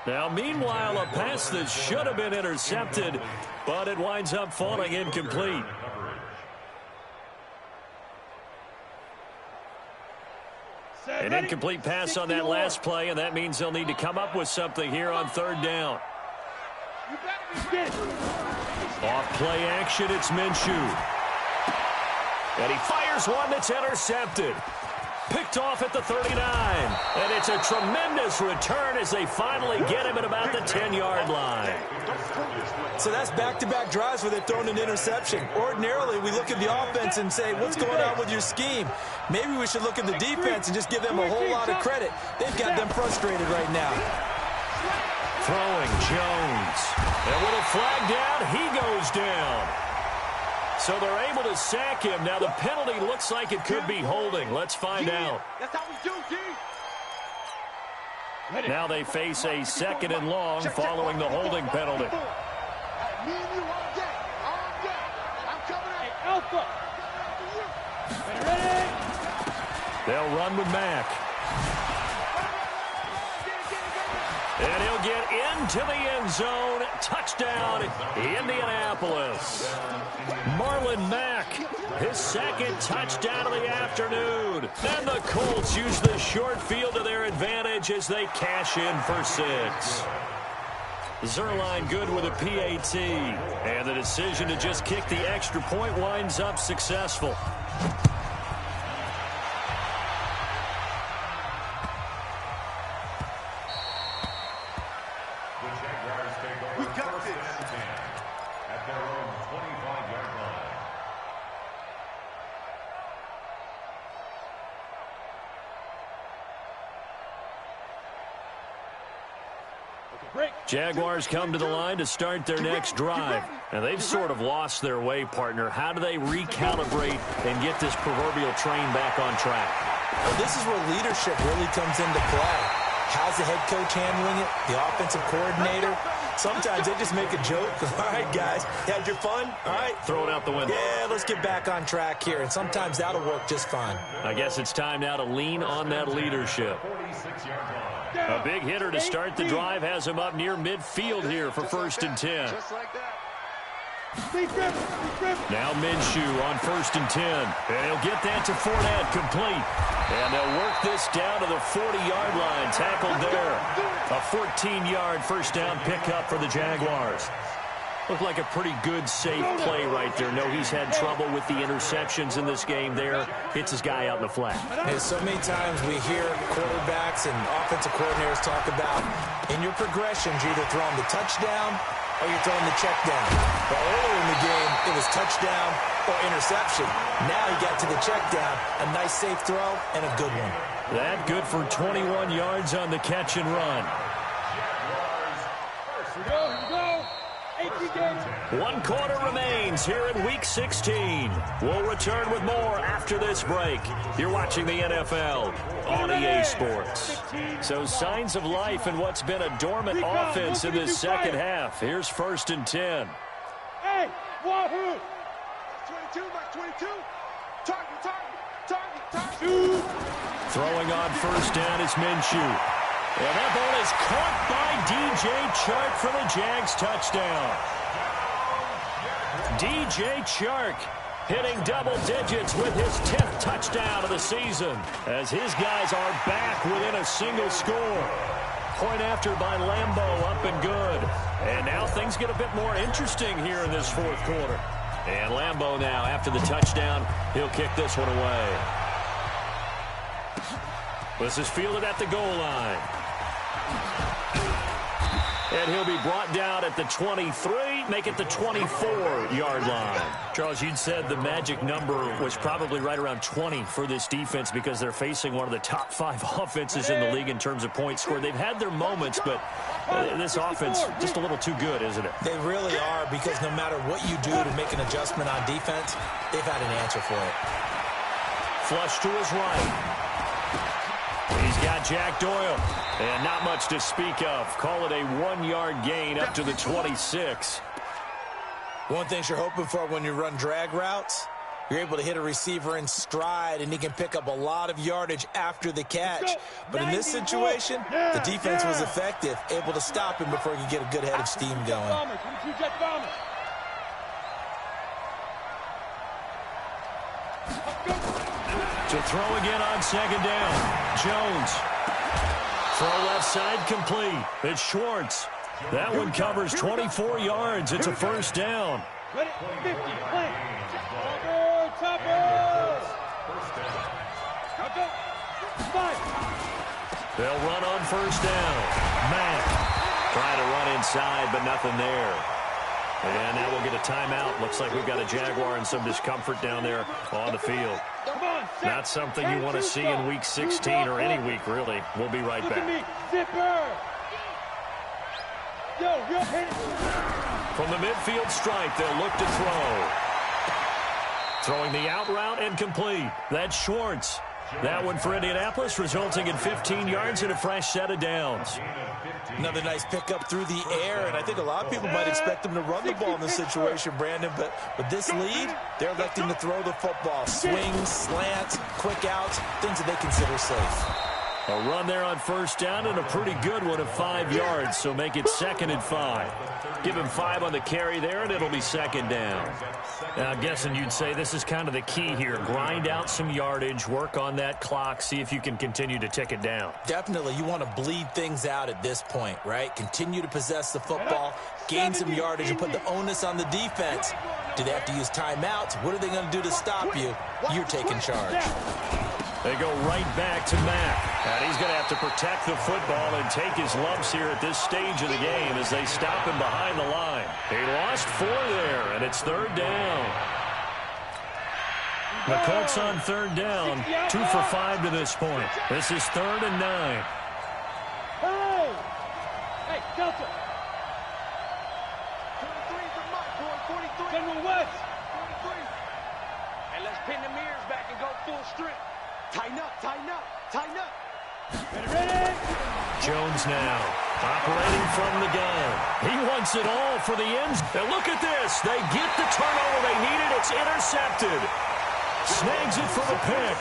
Now, meanwhile, a pass that should have been intercepted, but it winds up falling incomplete. An incomplete pass on that last play, and that means they'll need to come up with something here on 3rd down. Off play action, it's Minshew. And he fires one that's intercepted. Picked off at the 39. And it's a tremendous return as they finally get him at about the 10-yard line. So that's back-to-back drives where they've thrown an interception. Ordinarily, we look at the offense and say, what's going on with your scheme? Maybe we should look at the defense and just give them a whole lot of credit. They've got them frustrated right now. Throwing Jones. And with a flag down, he goes down. So they're able to sack him. Now the penalty looks like it could be holding. Let's find out. That's how we do, D. Now they face a 2nd and long following the holding penalty. Me and you all day. All day. I'm coming out. Hey, Alpha. Ready? They'll run with Mack. And he'll get into the end zone. Touchdown, Indianapolis. Marlon Mack, his 2nd touchdown of the afternoon. And the Colts use the short field to their advantage as they cash in for 6. Zerline good with a PAT. And the decision to just kick the extra point winds up successful. Jaguars come to the line to start their next drive. And they've sort of lost their way, partner. How do they recalibrate and get this proverbial train back on track? Well, this is where leadership really comes into play. How's the head coach handling it? The offensive coordinator? Sometimes they just make a joke. All right, guys, you had your fun? All right. Throw it out the window. Yeah, let's get back on track here. And sometimes that'll work just fine. I guess it's time now to lean on that leadership. A big hitter to start the drive has him up near midfield here for 1st and 10. Just like that. Now Minshew on 1st and 10. And he'll get that to Fournette, complete. And they'll work this down to the 40-yard line. Tackled there. A 14-yard first down pickup for the Jaguars. Looked like a pretty good, safe play right there. No, he's had trouble with the interceptions in this game there. Hits his guy out in the flat. And so many times we hear quarterbacks and offensive coordinators talk about, in your progressions, you're either throwing the touchdown or you're throwing the check down. But earlier in the game, it was touchdown or interception. Now he got to the check down. A nice, safe throw and a good one. That good for 21 yards on the catch and run. Here we go. 1 quarter remains here in Week 16. We'll return with more after this break. You're watching the NFL on EA Sports. So signs of life in what's been a dormant offense in this second half. Here's 1st and 10. Hey, wahoo! 22, Mike 22. Target. Throwing on 1st down is Minshew. And that ball is caught by DJ Chark for the Jags touchdown. DJ Chark hitting double digits with his 10th touchdown of the season as his guys are back within a single score. Point after by Lambeau, up and good. And now things get a bit more interesting here in this 4th quarter. And Lambeau now, after the touchdown, he'll kick this one away. This is fielded at the goal line. And he'll be brought down at the 23, make it the 24-yard line. Charles, you'd said the magic number was probably right around 20 for this defense because they're facing one of the top 5 offenses in the league in terms of points scored. They've had their moments, but this offense just a little too good, isn't it? They really are, because no matter what you do to make an adjustment on defense, they've had an answer for it. Flush to his right. He's got Jack Doyle, and not much to speak of. Call it a 1-yard gain up to the 26. One thing you're hoping for when you run drag routes, you're able to hit a receiver in stride, and he can pick up a lot of yardage after the catch. But in this situation, the defense was effective, able to stop him before he could get a good head of steam going. To throw again on 2nd down. Jones. Throw left side complete. It's Schwartz. That one covers 24 yards. It's a first down. Ready? 50, play. Topper. Go. 5. They'll run on first down. Mack trying to run inside, but nothing there. And now we'll get a timeout. Looks like we've got a Jaguar in some discomfort down there on the field. Not something you want to see in Week 16 or any week, really. We'll be right back. From the midfield stripe, they'll look to throw. Throwing the out route and complete. That's Schwartz. That one for Indianapolis, resulting in 15 yards and a fresh set of downs. Another nice pickup through the air, and I think a lot of people might expect them to run the ball in this situation, Brandon, but with this lead, they're electing to throw the football. Swings, slants, quick outs, things that they consider safe. A run there on first down and a pretty good one of 5 yards, so make it 2nd and 5. Give him 5 on the carry there, and it'll be 2nd down. Now, I'm guessing you'd say this is kind of the key here. Grind out some yardage, work on that clock, see if you can continue to tick it down. Definitely, you want to bleed things out at this point, right? Continue to possess the football, gain some yardage, and put the onus on the defense. Do they have to use timeouts? What are they going to do to stop you? You're taking charge. They go right back to Mack. And he's going to have to protect the football and take his lumps here at this stage of the game as they stop him behind the line. He lost 4 there, and it's 3rd down. The Colts on 3rd down, 2 for 5 to this point. This is 3rd and 9. Hey, Delta. 23 from Mike, going 43. General West. 43. And let's pin the mirrors back and go full strength. Tighten up, tighten up, tighten up. Ready? Jones now operating from the gun. He wants it all for the ends. And look at this. They get the turnover they needed. It's intercepted. Snags it for the pick.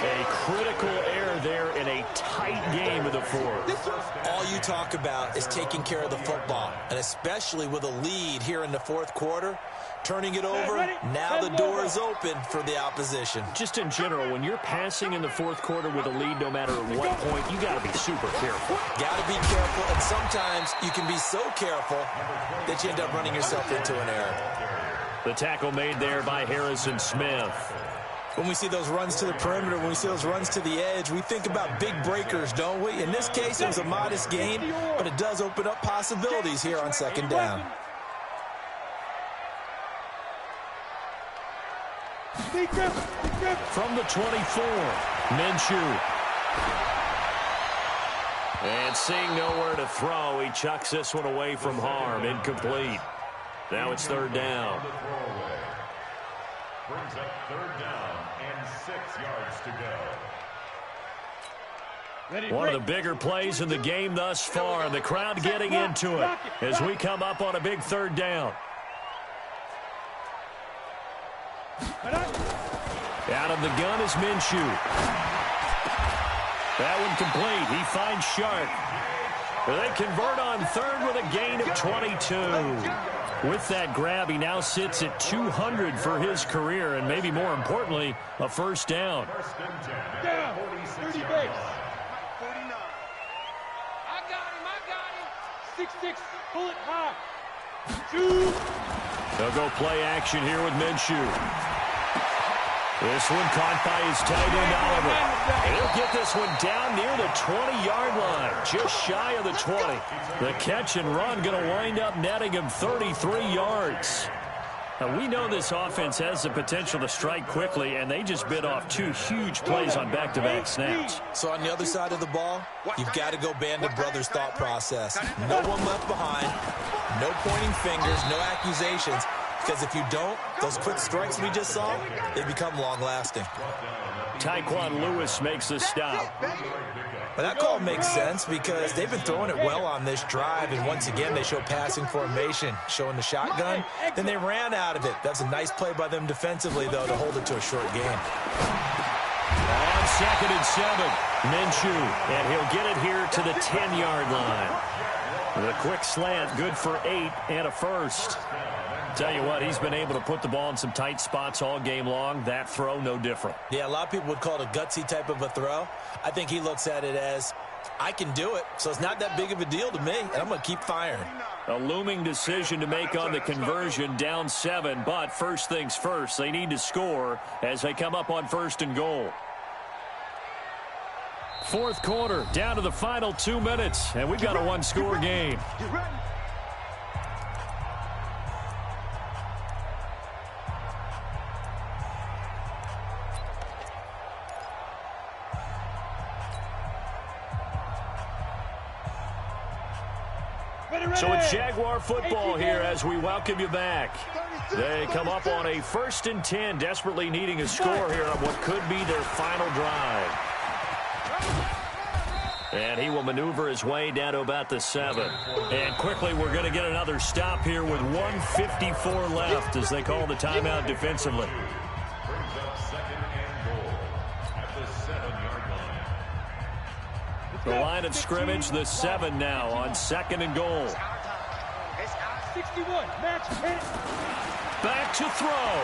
A critical error there in a tight game of the 4th. All you talk about is taking care of the football, and especially with a lead here in the 4th quarter. Turning it over, now the door is open for the opposition. Just in general, when you're passing in the 4th quarter with a lead, no matter at what point, you got to be super careful. Got to be careful, and sometimes you can be so careful that you end up running yourself into an error. The tackle made there by Harrison Smith. When we see those runs to the perimeter, when we see those runs to the edge, we think about big breakers, don't we? In this case, it was a modest gain, but it does open up possibilities here on 2nd down. From the 24, Minshew. And seeing nowhere to throw, he chucks this one away from harm. Incomplete. Now it's 3rd down. Brings up 3rd down and 6 yards to go. One of the bigger plays in the game thus far, and the crowd getting into it as we come up on a big 3rd down. Out of the gun is Minshew. That one complete. He finds Sharp. They convert on 3rd with a gain of 22. With that grab, he now sits at 200 for his career, and maybe more importantly, a first down. Down, 30 base. 49. I got him. 6'6", bullet high. 2. They'll go play action here with Minshew. This one caught by his tight end, Oliver. He'll get this one down near the 20-yard line, just shy of the 20. The catch and run going to wind up netting him 33 yards. Now, we know this offense has the potential to strike quickly, and they just bit off 2 huge plays on back-to-back snaps. So on the other side of the ball, you've got to go Band of Brothers thought process. No one left behind, no pointing fingers, no accusations. Because if you don't, those quick strikes we just saw, they become long-lasting. Tyquan Lewis makes the stop. But that call makes sense because they've been throwing it well on this drive, and once again, they show passing formation, showing the shotgun. Then they ran out of it. That's a nice play by them defensively, though, to hold it to a short game. On 2nd and 7, Minshew, and he'll get it here to the 10-yard line. The quick slant, good for 8 and a first. Tell you what, he's been able to put the ball in some tight spots all game long. That throw, no different. Yeah, a lot of people would call it a gutsy type of a throw. I think he looks at it as I can do it, so it's not that big of a deal to me, and I'm going to keep firing. A looming decision to make on the conversion, down 7, but first things first, they need to score as they come up on 1st and goal. Fourth quarter, down to the final 2 minutes, and we've got a one-score game. So it's Jaguar football here as we welcome you back. They come up on a 1st and 10, desperately needing a score here on what could be their final drive. And he will maneuver his way down to about the 7. And quickly, we're going to get another stop here with 1:54 left as they call the timeout defensively. Brings up 2nd and goal at the 7-yard line. The line of scrimmage, the 7 now on 2nd and goal. 61, match hit. Back to throw.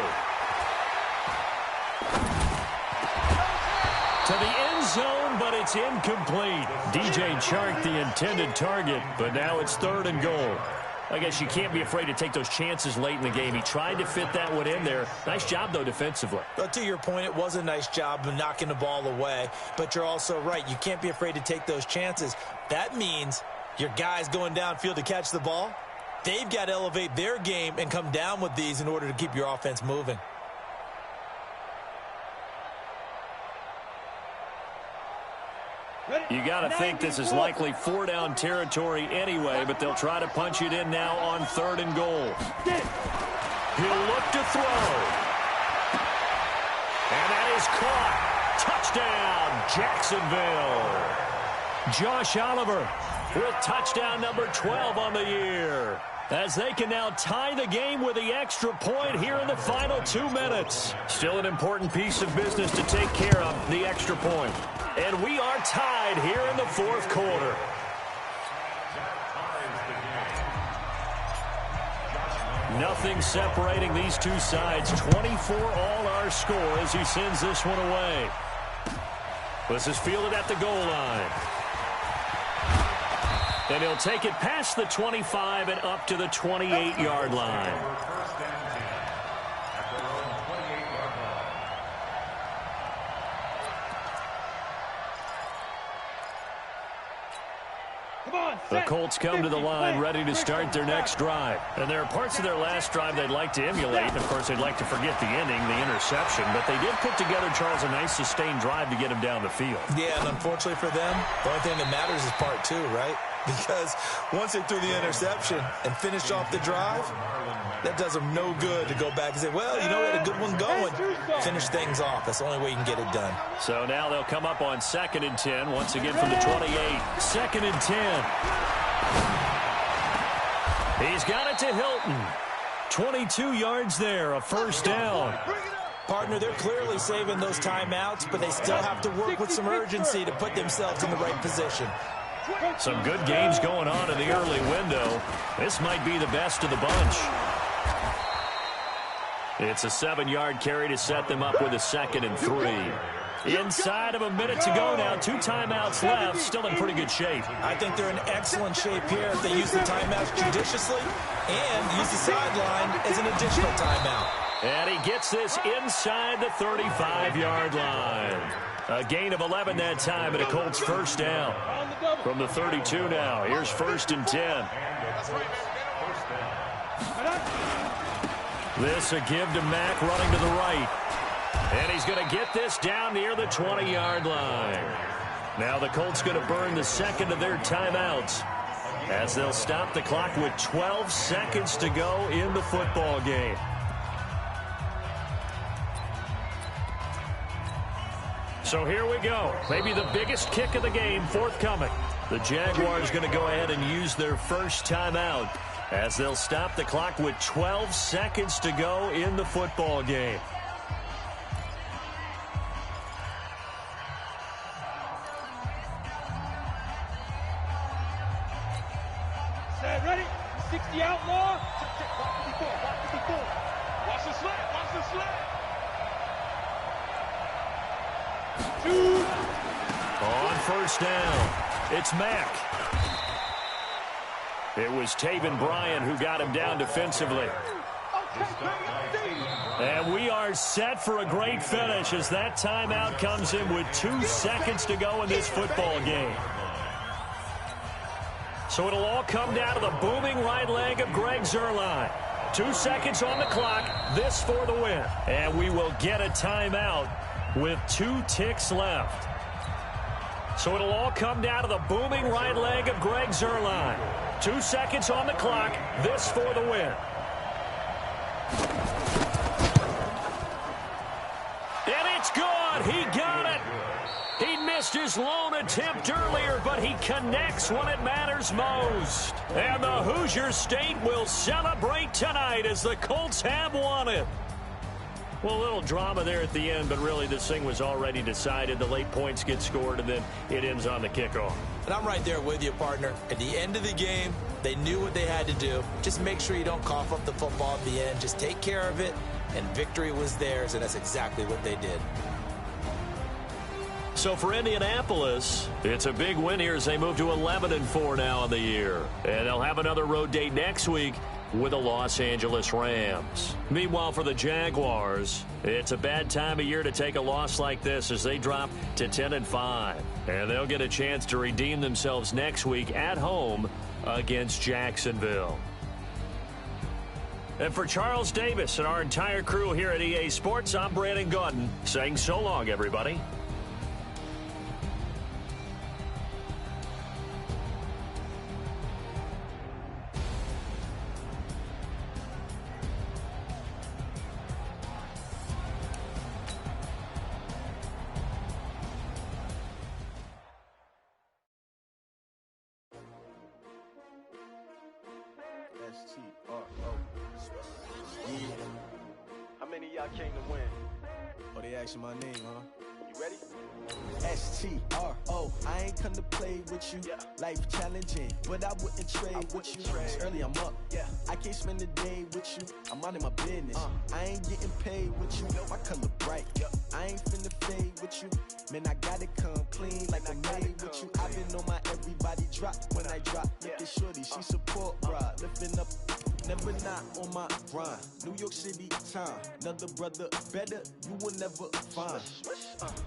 To the end zone, but it's incomplete. DJ Chark, the intended target, but now it's 3rd and goal. I guess you can't be afraid to take those chances late in the game. He tried to fit that one in there. Nice job, though, defensively. But to your point, it was a nice job of knocking the ball away. But you're also right. You can't be afraid to take those chances. That means your guys going downfield to catch the ball, they've got to elevate their game and come down with these in order to keep your offense moving. You got to think this is likely 4-down territory anyway, but they'll try to punch it in now on 3rd and goal. He'll look to throw. And that is caught. Touchdown, Jacksonville. Josh Oliver with touchdown number 12 on the year, as they can now tie the game with the extra point here in the final 2 minutes. Still an important piece of business to take care of, the extra point. And we are tied here in the 4th quarter. Nothing separating these two sides. 24 all our score as he sends this one away. This is fielded at the goal line. And he'll take it past the 25 and up to the 28-yard line. The Colts come to the line ready to start their next drive. And there are parts of their last drive they'd like to emulate. And, of course, they'd like to forget the ending, the interception. But they did put together, Charles, a nice sustained drive to get him down the field. Yeah, and unfortunately for them, the only thing that matters is part 2, right? Because once they threw the interception and finished off the drive, that does them no good to go back and say, well, you know, we had a good one going. Finish things off. That's the only way you can get it done. So now they'll come up on 2nd and 10, once again from the 28. 2nd and 10. He's got it to Hilton. 22 yards there, a 1st down. Partner, they're clearly saving those timeouts, but they still have to work with some urgency to put themselves in the right position. Some good games going on in the early window. This might be the best of the bunch. It's a 7-yard carry to set them up with a 2nd and 3. Inside of a minute to go now. 2 timeouts left. Still in pretty good shape. I think they're in excellent shape here if they use the timeouts judiciously and use the sideline as an additional timeout. And he gets this inside the 35-yard line. A gain of 11 that time, and a Colts 1st down. From the 32 now. Here's 1st and 10. This a give to Mack running to the right. And he's going to get this down near the 20-yard line. Now the Colts going to burn the 2nd of their timeouts as they'll stop the clock with 12 seconds to go in the football game. So here we go. Maybe the biggest kick of the game forthcoming. The Jaguars going to go ahead and use their first timeout as they'll stop the clock with 12 seconds to go in the football game. Set, ready? 60 outlaw. Watch the slant. Watch the slant. 2. On 1st down. It's Mack. It was Taven Bryan who got him down defensively. And we are set for a great finish as that timeout comes in with 2 seconds to go in this football game. So it'll all come down to the booming right leg of Greg Zuerlein. 2 seconds on the clock, this for the win. And we will get a timeout with 2 ticks left. So it'll all come down to the booming right leg of Greg Zuerlein. 2 seconds on the clock, this for the win. And it's good. He got it. He missed his lone attempt earlier, but he connects when it matters most. And the Hoosier State will celebrate tonight as the Colts have won it. Well, a little drama there at the end, but really this thing was already decided. The late points get scored, and then it ends on the kickoff. And I'm right there with you, partner. At the end of the game, they knew what they had to do. Just make sure you don't cough up the football at the end. Just take care of it, and victory was theirs, and that's exactly what they did. So for Indianapolis, it's a big win here as they move to 11-4 now in the year. And they'll have another road date next week with the Los Angeles Rams. Meanwhile, for the Jaguars, it's a bad time of year to take a loss like this as they drop to 10-5. And they'll get a chance to redeem themselves next week at home against Jacksonville. And for Charles Davis and our entire crew here at EA Sports, I'm Brandon Gaudin saying so long, everybody. How many of y'all came to win? Oh, they asking my name, huh? You ready? S-T-R-O, I ain't come to play with you. Yeah. Life challenging, but I wouldn't trade with you. It's early, I'm up. Yeah. I can't spend the day with you. I'm out of my business. I ain't getting paid with you. My color bright. I ain't finna fade with you. Man, I gotta come clean like I'm made with you. I've been on my everybody drop when I drop. Look at shorty, she support ride. Lifting up, never not on my grind. New York City time, another brother better, you will never find.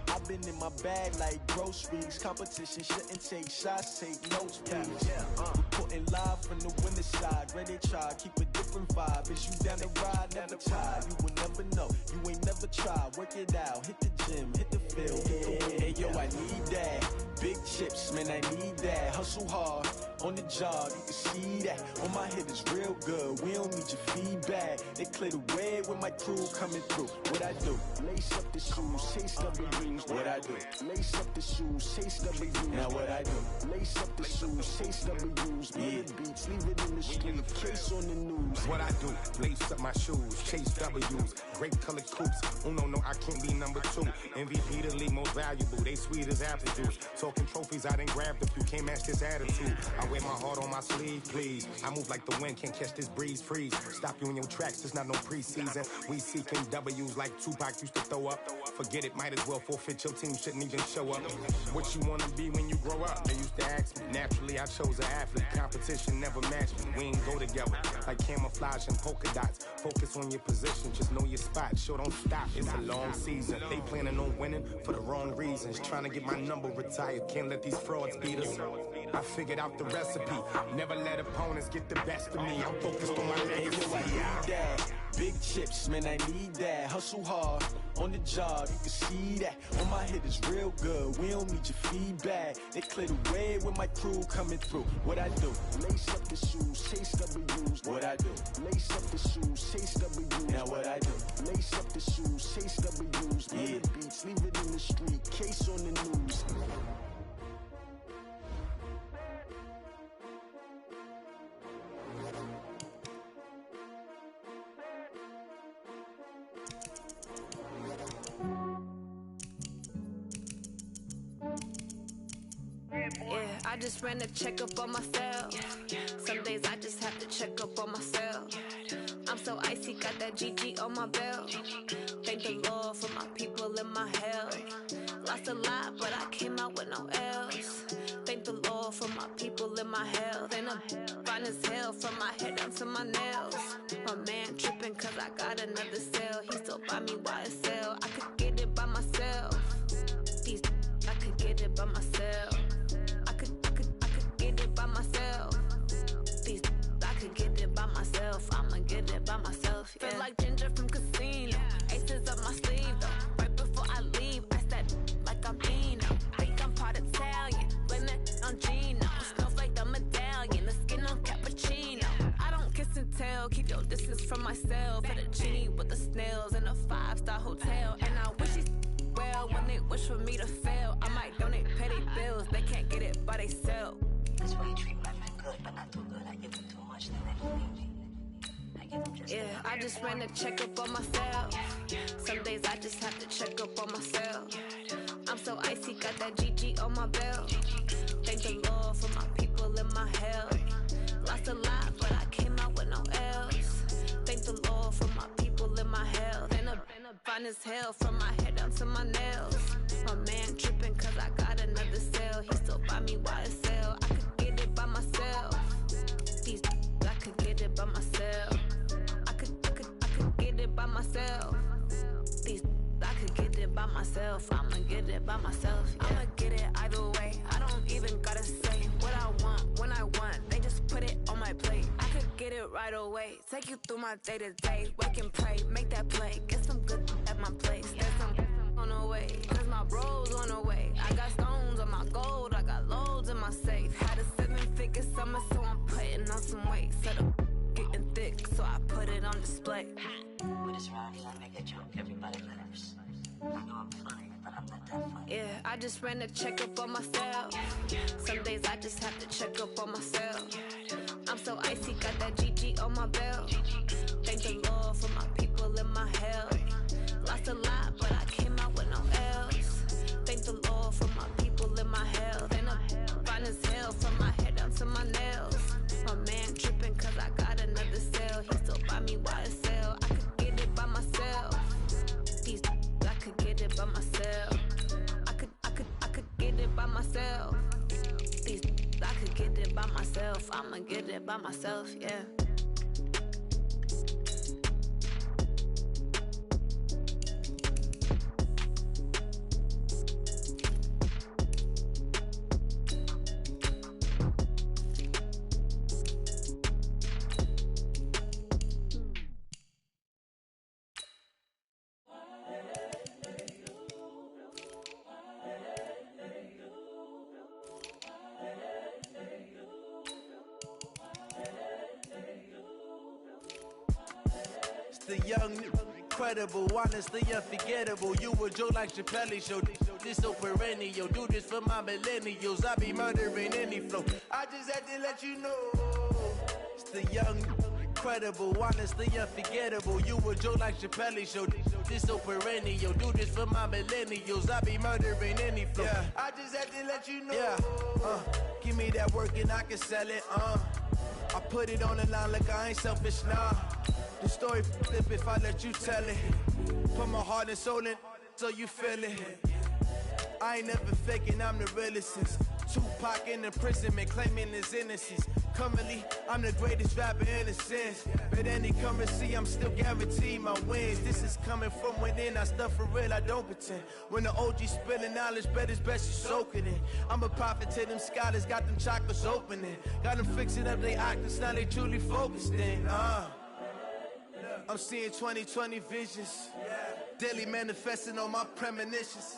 I've been in my bag like groceries. Competition shouldn't take shots, take notes, please. Reporting live from the winter side. Ready to try, keep a different vibe. Is you down the ride, never tired. You will never know, you ain't never tried. Work it out, hit the gym, hit the field. Hey yo, I need that. Big chips, man, I need that. Hustle hard, on the job, you can see that. On my head is real good, we don't need your feedback. They clear the way with my crew coming through. What I do? Lace up the shoes, chase W's. What I do? Lace up the shoes, chase W's. Now what I do? Lace up the shoes, chase W's. Murder beats, leave it in the street, case on the news. What I do? Lace up my shoes, chase W's. Great colored coops. Oh no, I can't be number 2. MVP the league most valuable. They sweet as apple juice. Talking trophies, I done grabbed a few. Can't match this attitude. I wear my heart on my sleeve, please. I move like the wind, can't catch this breeze, freeze. Stop you in your tracks, it's not no preseason. We seeking W's like Tupac used to throw up. Forget it, might as well forfeit, your team shouldn't even show up. What you wanna be when you grow up? They used to ask me. Naturally, I chose an athlete. Competition never matched me. We ain't go together. Like camouflage and polka dots. Focus on your position, just know your spot. Sure, don't stop, it's a long season. They planning on winning for the wrong reasons. Trying to get my number retired, can't let these frauds beat us. I figured out the recipe. Never let opponents get the best of me. I'm focused on my legacy. Big chips, man, I need that. Hustle hard, on the job, you can see that. On my head is real good, we don't need your feedback. They clear the way with my crew coming through. What I do? Lace up the shoes, chase W's. What I do? Lace up the shoes, chase W's. Now what I do? Lace up the shoes, chase W's. Murder beats, leave it in the street, case on the news. Yeah, I just ran a checkup on myself. Some days I just have to check up on myself. I'm so icy, got that GG on my belt. Thank the Lord for my people and my health. Lost a lot, but I came out with no else. Thank the Lord Lord for my people in my health. And I'm fine as hell from my head down to my nails. My man tripping cause I got another cell. He still buy me YSL. I could get it by myself. These I could get it by myself. I could get it by myself. These I could get it by myself. I'ma get it by myself. Yeah. Feel like Ginger from Casino. Aces up my sleeve though. Right before I leave, I said like I'm Pino. Think I'm part Italian. Blame it on Gino. Smells like the medallion. The skin on cappuccino. I don't kiss and tell. Keep your distance from myself. At a genie with the snails in a 5-star hotel. And I wish he's well when they wish for me to fail. I might donate petty bills. They can't get it by they sell. That's why you treat my friend good, but not too good. I give them too much, then they don't need me. I give them just I just ran a checkup on myself. Some days I just have to check up on myself. I'm so icy, got that GG on my belt. Thank the Lord for my people in my health. Lost a lot, but I came out with no L's. Thank the Lord for my people in my health. And I'm fine as hell from my head down to my nails. My man tripping cause I got another cell. He still buy me YSL. I could get it by myself. These I could get it by myself. I could get it by myself. These I could get it by myself. I'ma get it by myself. Yeah. I'ma get it either way. I don't even gotta say what I want when I want. They just put it on my plate. I could get it right away. Take you through my day to day. Wake and pray, make that play. Get some good at my place. There's some on the way. Cause my bros on the way. I got stones on my gold. I got loads in my safe. Had a 7-figure summer, so I'm putting on some weight. Set up getting thick, so I put it on display. With this rhyme, I make a joke. Everybody laughs. I know I'm funny, but I'm not that funny. Yeah, I just ran a checkup on myself. Some days I just have to check up on myself. I'm so icy, got that GG on my belt. Thank the Lord for my people in my health. Lost a lot, but I came out with no L's. Thank the Lord for my people in my health. And I'm fine as hell from my head down to my nails. My man tripping cause I got another cell. He still buy me YSL. I could get it by myself. These I could get it by myself. I could get it by myself. These I could get it by myself. I'ma get it by myself, yeah. The young, incredible, honestly unforgettable. You a Joe like Chappelle show. This so perennial. Do this for my millennials. I be murdering any flow. I just had to let you know. It's the young, incredible, honestly unforgettable. You a Joe like Chappelle show. This so perennial. Do this for my millennials. I be murdering any flow. Yeah. I just had to let you know. Yeah. Give me that work and I can sell it. I put it on the line like I ain't selfish, nah. The story flip if I let you tell it. Put my heart and soul in so you feel it. I ain't never faking, I'm the realest since Tupac in imprisonment, claiming his innocence. Currently, I'm the greatest rapper in a sense. But any currency, I'm still guaranteed my wins. This is coming from within, I stuff for real, I don't pretend. When the OG spilling knowledge, bet it's best you soak it in. I'm a prophet to them scholars, got them chakras opening. Got them fixing up they octaves, now they truly focused in. I'm seeing 2020 visions. Daily manifesting on my premonitions.